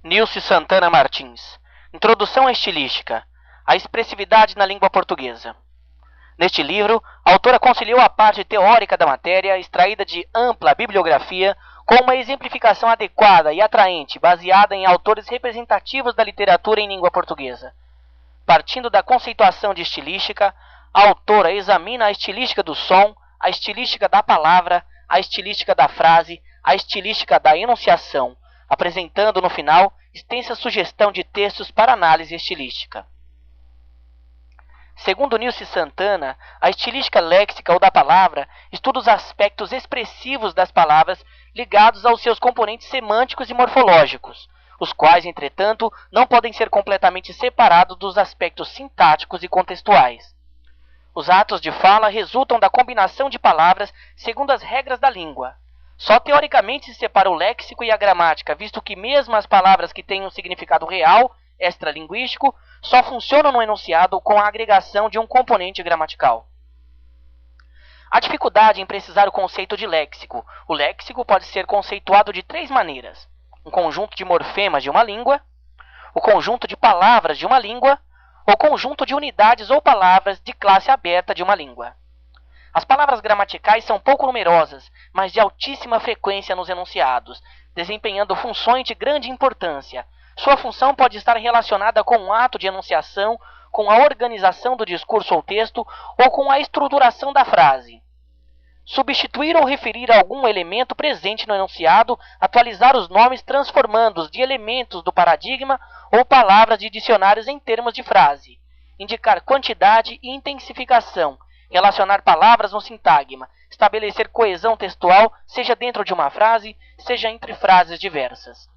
Nilce Santana Martins. Introdução à estilística. A expressividade na língua portuguesa. Neste livro, a autora conciliou a parte teórica da matéria, extraída de ampla bibliografia, com uma exemplificação adequada e atraente, baseada em autores representativos da literatura em língua portuguesa. Partindo da conceituação de estilística, a autora examina a estilística do som, a estilística da palavra, a estilística da frase, a estilística da enunciação, apresentando no final extensa sugestão de textos para análise estilística. Segundo Nilce Santana, a estilística léxica ou da palavra estuda os aspectos expressivos das palavras ligados aos seus componentes semânticos e morfológicos, os quais, entretanto, não podem ser completamente separados dos aspectos sintáticos e contextuais. Os atos de fala resultam da combinação de palavras segundo as regras da língua. Só teoricamente se separa o léxico e a gramática, visto que mesmo as palavras que têm um significado real, extralinguístico, só funcionam no enunciado com a agregação de um componente gramatical. A dificuldade em precisar o conceito de léxico. O léxico pode ser conceituado de três maneiras: um conjunto de morfemas de uma língua, o conjunto de palavras de uma língua, ou conjunto de unidades ou palavras de classe aberta de uma língua. As palavras gramaticais são pouco numerosas, mas de altíssima frequência nos enunciados, desempenhando funções de grande importância. Sua função pode estar relacionada com um ato de enunciação, com a organização do discurso ou texto, ou com a estruturação da frase. Substituir ou referir a algum elemento presente no enunciado, atualizar os nomes transformando-os de elementos do paradigma ou palavras de dicionários em termos de frase. Indicar quantidade e intensificação. Relacionar palavras no sintagma, estabelecer coesão textual, seja dentro de uma frase, seja entre frases diversas.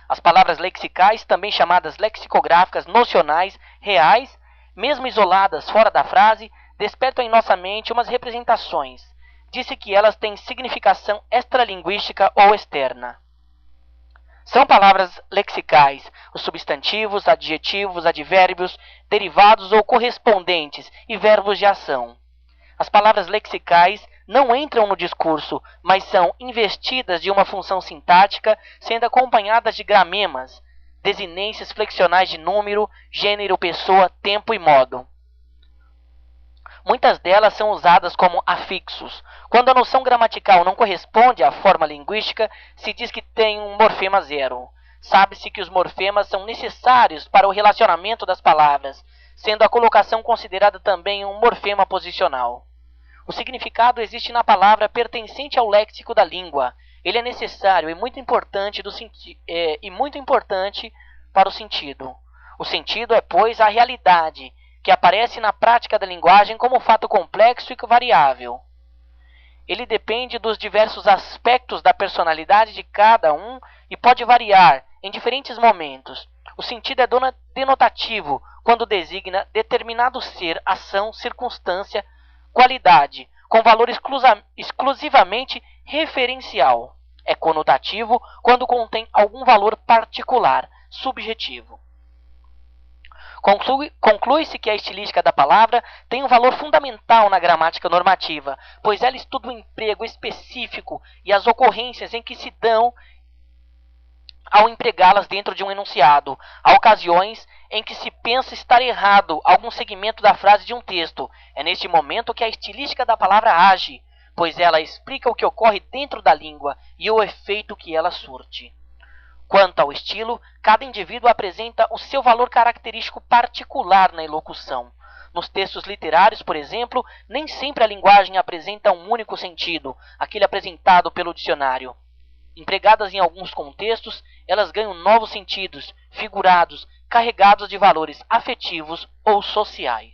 As palavras lexicais, também chamadas lexicográficas nocionais, reais, mesmo isoladas fora da frase, despertam em nossa mente umas representações. Disse que elas têm significação extralinguística ou externa. São palavras lexicais, os substantivos, adjetivos, advérbios, derivados ou correspondentes e verbos de ação. As palavras lexicais não entram no discurso, mas são investidas de uma função sintática, sendo acompanhadas de gramemas, desinências flexionais de número, gênero, pessoa, tempo e modo. Muitas delas são usadas como afixos. Quando a noção gramatical não corresponde à forma linguística, se diz que tem um morfema zero. Sabe-se que os morfemas são necessários para o relacionamento das palavras, sendo a colocação considerada também um morfema posicional. O significado existe na palavra pertencente ao léxico da língua. Ele é necessário e muito importante para o sentido. O sentido é, pois, a realidade, que aparece na prática da linguagem como fato complexo e variável. Ele depende dos diversos aspectos da personalidade de cada um e pode variar em diferentes momentos. O sentido é denotativo quando designa determinado ser, ação, circunstância, qualidade, com valor exclusivamente referencial. É conotativo quando contém algum valor particular, subjetivo. Conclui-se que a estilística da palavra tem um valor fundamental na gramática normativa, pois ela estuda o emprego específico e as ocorrências em que se dão ao empregá-las dentro de um enunciado. Há ocasiões em que se pensa estar errado algum segmento da frase de um texto. É neste momento que a estilística da palavra age, pois ela explica o que ocorre dentro da língua e o efeito que ela surte. Quanto ao estilo, cada indivíduo apresenta o seu valor característico particular na elocução. Nos textos literários, por exemplo, nem sempre a linguagem apresenta um único sentido, aquele apresentado pelo dicionário. Empregadas em alguns contextos, elas ganham novos sentidos, figurados, carregados de valores afetivos ou sociais.